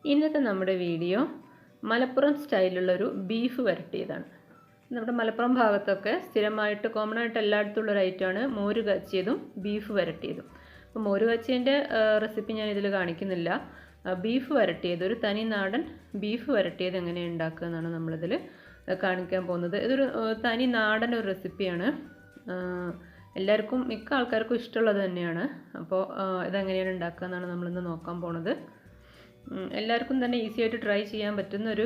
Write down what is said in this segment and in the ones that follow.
ഇന്നത്തെ നമ്മുടെ video Malappuram സ്റ്റൈലിലുള്ളൊരു beef വരട്ടിയതാണ്. നമ്മുടെ മലപ്പുറം ഭാഗത്തൊക്കെ സ്ഥിരമായിട്ട് കോമൺ ആയിട്ട് എല്ലായിടത്തും ഉള്ള ഒരു ഐറ്റമാണ് മോര് കാച്ചിയതും ബീഫ് വരട്ടിയതും. അപ്പോൾ മോര് കാച്ചിയതിൻ്റെ റെസിപ്പി ഞാൻ ഇതിൽ കാണിക്കുന്നില്ല. ബീഫ് വരട്ടിയത്, ഒരു തനി നാടൻ ബീഫ് വരട്ടിയത് എങ്ങനെ ഉണ്ടാക്കുക എന്നാണ് നമ്മളിതിൽ കാണിക്കാൻ പോകുന്നത്. ഇതൊരു തനി നാടൻ ഒരു റെസിപ്പിയാണ്. എല്ലാവർക്കും, മിക്ക ആൾക്കാർക്കും ഇഷ്ടമുള്ളത് തന്നെയാണ്. അപ്പോൾ ഇതെങ്ങനെയാണ് ഉണ്ടാക്കുക എന്നാണ് നമ്മളിന്ന് നോക്കാൻ പോണത്. എല്ലാവർക്കും തന്നെ ഈസി ആയിട്ട് ട്രൈ ചെയ്യാൻ പറ്റുന്ന ഒരു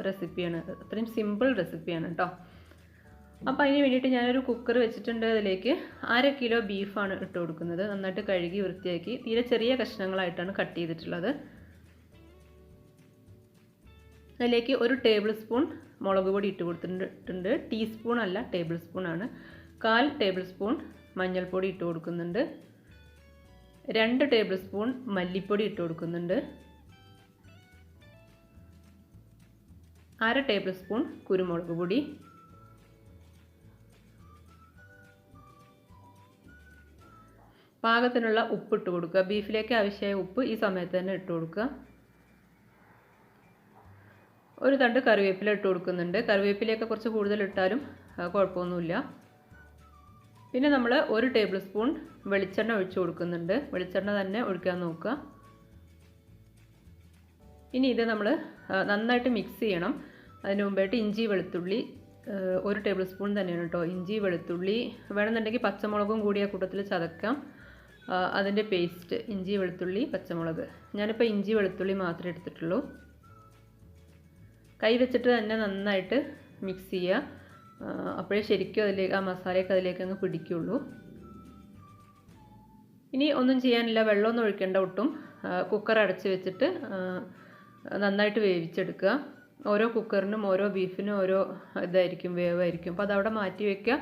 റെസിപ്പിയാണ്. അത്രയും സിമ്പിൾ റെസിപ്പിയാണ് കേട്ടോ. അപ്പോൾ അതിന് വേണ്ടിയിട്ട് ഞാനൊരു കുക്കർ വെച്ചിട്ടുണ്ട്. അതിലേക്ക് 1/2 കിലോ ബീഫാണ് ഇട്ട് കൊടുക്കുന്നത്. നന്നായിട്ട് കഴുകി വൃത്തിയാക്കി തീരെ ചെറിയ കഷ്ണങ്ങളായിട്ടാണ് കട്ട് ചെയ്തിട്ടുള്ളത്. അതിലേക്ക് 1 ടേബിൾ സ്പൂൺ മുളക് പൊടി ഇട്ട് കൊടുത്തിട്ടുണ്ട്. ടീസ്പൂൺ അല്ല, ടേബിൾ സ്പൂൺ ആണ്. 1/4 ടേബിൾ സ്പൂൺ മഞ്ഞൾപ്പൊടി ഇട്ട് കൊടുക്കുന്നുണ്ട്. 2 ടേബിൾ സ്പൂൺ മല്ലിപ്പൊടി ഇട്ട് കൊടുക്കുന്നുണ്ട്. 1/2 ടേബിൾ സ്പൂൺ കുരുമുളക് പൊടി, പാകത്തിനുള്ള ഉപ്പ് ഇട്ട് കൊടുക്കുക. ബീഫിലേക്ക് ആവശ്യമായ ഉപ്പ് ഈ സമയത്ത് തന്നെ ഇട്ട് കൊടുക്കുക. 1 തണ്ട് കറിവേപ്പില ഇട്ട് കൊടുക്കുന്നുണ്ട്. കറിവേപ്പിലയൊക്കെ കുറച്ച് കൂടുതൽ ഇട്ടാലും കുഴപ്പമൊന്നുമില്ല. പിന്നെ നമ്മൾ 1 ടേബിൾ സ്പൂൺ വെളിച്ചെണ്ണ ഒഴിച്ചു കൊടുക്കുന്നുണ്ട്. വെളിച്ചെണ്ണ തന്നെ ഒഴിക്കാൻ നോക്കുക. ഇനി ഇത് നമ്മൾ നന്നായിട്ട് മിക്സ് ചെയ്യണം. അതിന് മുമ്പായിട്ട് ഇഞ്ചി വെളുത്തുള്ളി 1 ടേബിൾ സ്പൂൺ തന്നെയാണ് കേട്ടോ. ഇഞ്ചി വെളുത്തുള്ളി വേണമെന്നുണ്ടെങ്കിൽ പച്ചമുളകും കൂടി ആ കൂട്ടത്തിൽ ചതക്കാം. അതിൻ്റെ പേസ്റ്റ്, ഇഞ്ചി വെളുത്തുള്ളി പച്ചമുളക്. ഞാനിപ്പോൾ ഇഞ്ചി വെളുത്തുള്ളി മാത്രമേ എടുത്തിട്ടുള്ളൂ. കൈ വെച്ചിട്ട് തന്നെ നന്നായിട്ട് മിക്സ് ചെയ്യുക. അപ്പോഴേ ശരിക്കും അതിലേക്ക് ആ മസാലയൊക്കെ അതിലേക്ക് അങ്ങ് പിടിക്കുള്ളൂ. ഇനി ഒന്നും ചെയ്യാനില്ല, വെള്ളമൊന്നും ഒഴിക്കേണ്ട ഒട്ടും. കുക്കർ അടച്ച് വെച്ചിട്ട് നന്നായിട്ട് വേവിച്ചെടുക്കുക. ഓരോ കുക്കറിനും ഓരോ ബീഫിനും ഓരോ ഇതായിരിക്കും, വേവായിരിക്കും. അപ്പോൾ അതവിടെ മാറ്റി വയ്ക്കുക,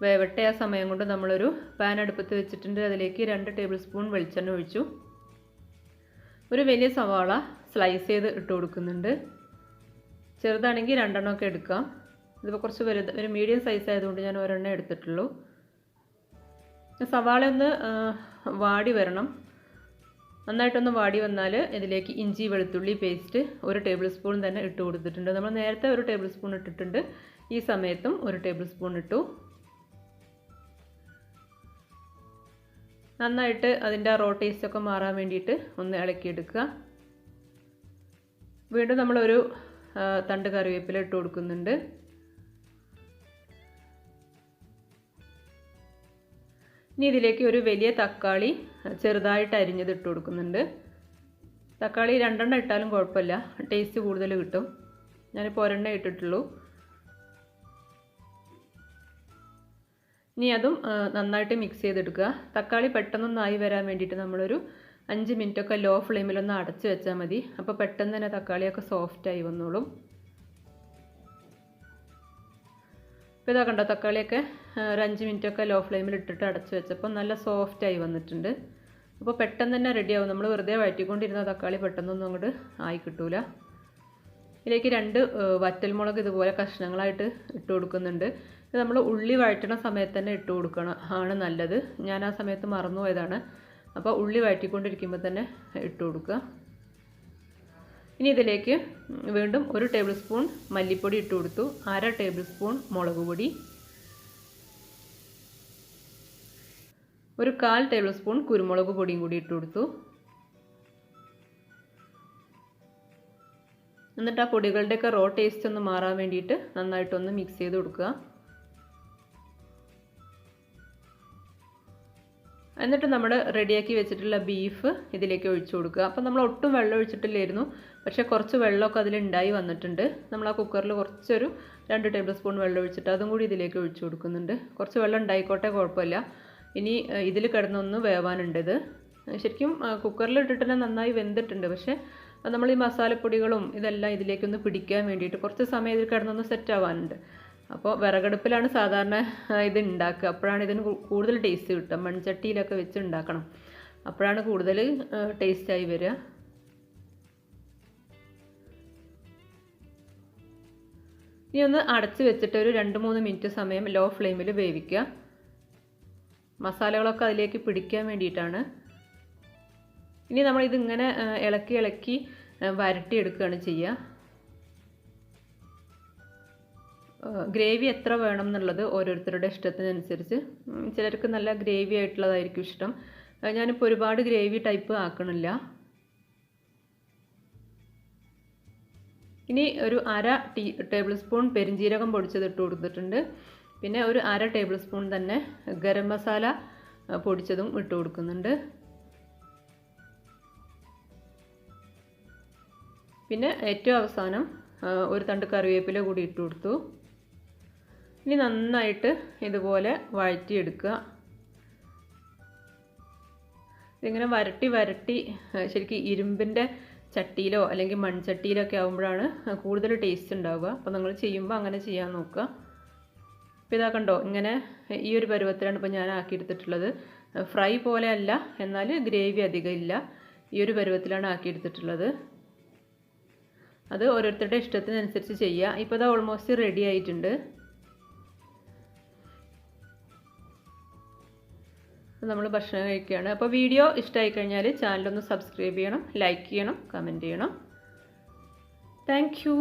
വേവട്ടെ. ആ സമയം കൊണ്ട് നമ്മളൊരു പാൻ അടുപ്പത്ത് വെച്ചിട്ടുണ്ട്. അതിലേക്ക് 2 ടേബിൾ സ്പൂൺ വെളിച്ചെണ്ണ ഒഴിച്ചു. ഒരു വലിയ സവാള സ്ലൈസ് ചെയ്ത് ഇട്ട് കൊടുക്കുന്നുണ്ട്. ചെറുതാണെങ്കിൽ 2 എണ്ണമൊക്കെ എടുക്കാം. ഇതിപ്പോൾ കുറച്ച് വലുത്, ഒരു മീഡിയം സൈസ് ആയതുകൊണ്ട് ഞാൻ 1 എണ്ണ എടുത്തിട്ടുള്ളൂ. സവാള ഒന്ന് വാടി വരണം. നന്നായിട്ടൊന്ന് വാടി വന്നാൽ ഇതിലേക്ക് ഇഞ്ചി വെളുത്തുള്ളി പേസ്റ്റ് 1 ടേബിൾ സ്പൂൺ തന്നെ ഇട്ട് കൊടുത്തിട്ടുണ്ട്. നമ്മൾ നേരത്തെ 1 ടേബിൾ സ്പൂൺ ഇട്ടിട്ടുണ്ട്. ഈ സമയത്തും 1 ടേബിൾ സ്പൂൺ ഇട്ടു. നന്നായിട്ട് അതിൻ്റെ റോ ടേസ്റ്റൊക്കെ മാറാൻ വേണ്ടിയിട്ട് ഒന്ന് ഇളക്കിയെടുക്കുക. വീണ്ടും നമ്മളൊരു തണ്ട് കറിവേപ്പില ഇട്ട് കൊടുക്കുന്നുണ്ട്. ഇനി ഇതിലേക്ക് ഒരു വലിയ തക്കാളി ചെറുതായിട്ട് അരിഞ്ഞത് ഇട്ട് കൊടുക്കുന്നുണ്ട്. തക്കാളി 2 എണ്ണം ഇട്ടാലും കുഴപ്പമില്ല, ടേസ്റ്റ് കൂടുതൽ കിട്ടും. ഞാനിപ്പോൾ 1 എണ്ണ ഇട്ടിട്ടുള്ളൂ. ഇനി അതും നന്നായിട്ട് മിക്സ് ചെയ്തെടുക്കുക. തക്കാളി പെട്ടെന്നൊന്നായി വരാൻ വേണ്ടിയിട്ട് നമ്മളൊരു 5 മിനിറ്റൊക്കെ ലോ ഫ്ലെയിമിലൊന്ന് അടച്ച് വെച്ചാൽ മതി. അപ്പോൾ പെട്ടെന്ന് തന്നെ തക്കാളിയൊക്കെ സോഫ്റ്റായി വന്നോളും. ഇപ്പോൾ ഇതാ കണ്ടോ, തക്കാളിയൊക്കെ ഒരു 5 മിനിറ്റൊക്കെ ലോ ഫ്ലെയിമിൽ ഇട്ടിട്ട് അടച്ച് വെച്ചപ്പോൾ നല്ല സോഫ്റ്റായി വന്നിട്ടുണ്ട്. അപ്പോൾ പെട്ടെന്ന് തന്നെ റെഡിയാവും. നമ്മൾ വെറുതെ വഴറ്റിക്കൊണ്ടിരുന്ന തക്കാളി പെട്ടെന്നൊന്നും അങ്ങോട്ട് ആയി കിട്ടൂല. ഇതിലേക്ക് 2 വറ്റൽമുളക് ഇതുപോലെ കഷ്ണങ്ങളായിട്ട് ഇട്ട് കൊടുക്കുന്നുണ്ട്. ഇത് നമ്മൾ ഉള്ളി വഴറ്റണ സമയത്ത് തന്നെ ഇട്ട് കൊടുക്കണം, ആണ് നല്ലത്. ഞാൻ ആ സമയത്ത് മറന്നുപോയതാണ്. അപ്പോൾ ഉള്ളി വഴറ്റിക്കൊണ്ടിരിക്കുമ്പോൾ തന്നെ ഇട്ട് കൊടുക്കുക. ഇനി ഇതിലേക്ക് വീണ്ടും 1 ടേബിൾ സ്പൂൺ മല്ലിപ്പൊടി ഇട്ട് കൊടുത്തു. 1/2 ടേബിൾ സ്പൂൺ മുളക് പൊടി, 1/4 ടേബിൾ സ്പൂൺ കുരുമുളക് പൊടിയും കൂടി ഇട്ട് കൊടുത്തു. എന്നിട്ട് ആ പൊടികളുടെയൊക്കെ റോ ടേസ്റ്റ് ഒന്ന് മാറാൻ വേണ്ടിയിട്ട് നന്നായിട്ടൊന്ന് മിക്സ് ചെയ്ത് കൊടുക്കുക. എന്നിട്ട് നമ്മൾ റെഡിയാക്കി വെച്ചിട്ടുള്ള ബീഫ് ഇതിലേക്ക് ഒഴിച്ചു കൊടുക്കുക. അപ്പോൾ നമ്മൾ ഒട്ടും വെള്ളം ഒഴിച്ചിട്ടില്ലായിരുന്നു, പക്ഷേ കുറച്ച് വെള്ളമൊക്കെ അതിലുണ്ടായി വന്നിട്ടുണ്ട്. നമ്മൾ ആ കുക്കറിൽ കുറച്ചൊരു 2 ടേബിൾ സ്പൂൺ വെള്ളം ഒഴിച്ചിട്ട് അതും കൂടി ഇതിലേക്ക് ഒഴിച്ചു കൊടുക്കുന്നുണ്ട്. കുറച്ച് വെള്ളം ഉണ്ടായിക്കോട്ടെ, കുഴപ്പമില്ല. ഇനി ഇതിൽ കിടന്നൊന്ന് വേവാനുണ്ട്. ഇത് ശരിക്കും കുക്കറിൽ ഇട്ടിട്ട് തന്നെ നന്നായി വെന്തിട്ടുണ്ട്. പക്ഷേ നമ്മൾ ഈ മസാലപ്പൊടികളും ഇതെല്ലാം ഇതിലേക്കൊന്ന് പിടിക്കാൻ വേണ്ടിയിട്ട് കുറച്ച് സമയം ഇതിൽ കിടന്നൊന്ന് സെറ്റ് ആവാനുണ്ട്. അപ്പോൾ വിറകടുപ്പിലാണ് സാധാരണ ഇത് ഉണ്ടാക്കുക. അപ്പോഴാണ് ഇതിന് കൂടുതൽ ടേസ്റ്റ് കിട്ടുക. മൺചട്ടിയിലൊക്കെ വെച്ച് ഉണ്ടാക്കണം, അപ്പോഴാണ് കൂടുതൽ ടേസ്റ്റായി വരിക. ഇനി ഒന്ന് അടച്ച് വെച്ചിട്ട് ഒരു 2-3 മിനിറ്റ് സമയം ലോ ഫ്ലെയിമിൽ വേവിക്കുക. മസാലകളൊക്കെ അതിലേക്ക് പിടിക്കാൻ വേണ്ടിയിട്ടാണ്. ഇനി നമ്മൾ ഇതിങ്ങനെ ഇളക്കി വരട്ടിയെടുക്കുകയാണ് ചെയ്യുക. ഗ്രേവി എത്ര വേണം എന്നുള്ളത് ഓരോരുത്തരുടെ ഇഷ്ടത്തിനനുസരിച്ച്. ചിലർക്ക് നല്ല ഗ്രേവി ആയിട്ടുള്ളതായിരിക്കും ഇഷ്ടം. ഞാനിപ്പോൾ ഒരുപാട് ഗ്രേവി ടൈപ്പ് ആക്കണില്ല. ഇനി ഒരു 1/2 ടേബിൾ സ്പൂൺ പെരിഞ്ജീരകം പൊടിച്ചത് ഇട്ട് കൊടുത്തിട്ടുണ്ട്. പിന്നെ ഒരു 1/2 ടേബിൾ സ്പൂൺ തന്നെ ഗരം മസാല പൊടിച്ചതും ഇട്ട് കൊടുക്കുന്നുണ്ട്. പിന്നെ ഏറ്റവും അവസാനം ഒരു തണ്ട് കറിവേപ്പില കൂടി ഇട്ട് കൊടുത്തു. ഇനി നന്നായിട്ട് ഇതുപോലെ വഴറ്റിയെടുക്കുക. ഇതിങ്ങനെ വരട്ടി ശരിക്കും ഇരുമ്പിൻ്റെ ചട്ടിയിലോ അല്ലെങ്കിൽ മൺചട്ടിയിലോ ഒക്കെ ആകുമ്പോഴാണ് കൂടുതൽ ടേസ്റ്റ് ഉണ്ടാവുക. അപ്പോൾ നിങ്ങൾ ചെയ്യുമ്പോൾ അങ്ങനെ ചെയ്യാൻ നോക്കുക. അപ്പോൾ ഇതാ കണ്ടോ, ഇങ്ങനെ ഈ ഒരു പരുവത്തിലാണ് ഇപ്പോൾ ഞാൻ ആക്കിയെടുത്തിട്ടുള്ളത്. ഫ്രൈ പോലെ അല്ല, എന്നാൽ ഗ്രേവി അധികം ഇല്ല. ഈ ഒരു പരുവത്തിലാണ് ആക്കിയെടുത്തിട്ടുള്ളത്. അത് ഓരോരുത്തരുടെ ഇഷ്ടത്തിനനുസരിച്ച് ചെയ്യുക. ഇപ്പോൾ ഇത് ഓൾമോസ്റ്റ് റെഡി ആയിട്ടുണ്ട്. നമ്മൾ ഭക്ഷണം കഴിക്കുകയാണ്. അപ്പോൾ വീഡിയോ ഇഷ്ടമായി കഴിഞ്ഞാൽ ചാനലൊന്ന് സബ്സ്ക്രൈബ് ചെയ്യണം, ലൈക്ക് ചെയ്യണം, കമൻറ്റ് ചെയ്യണം. Thank you.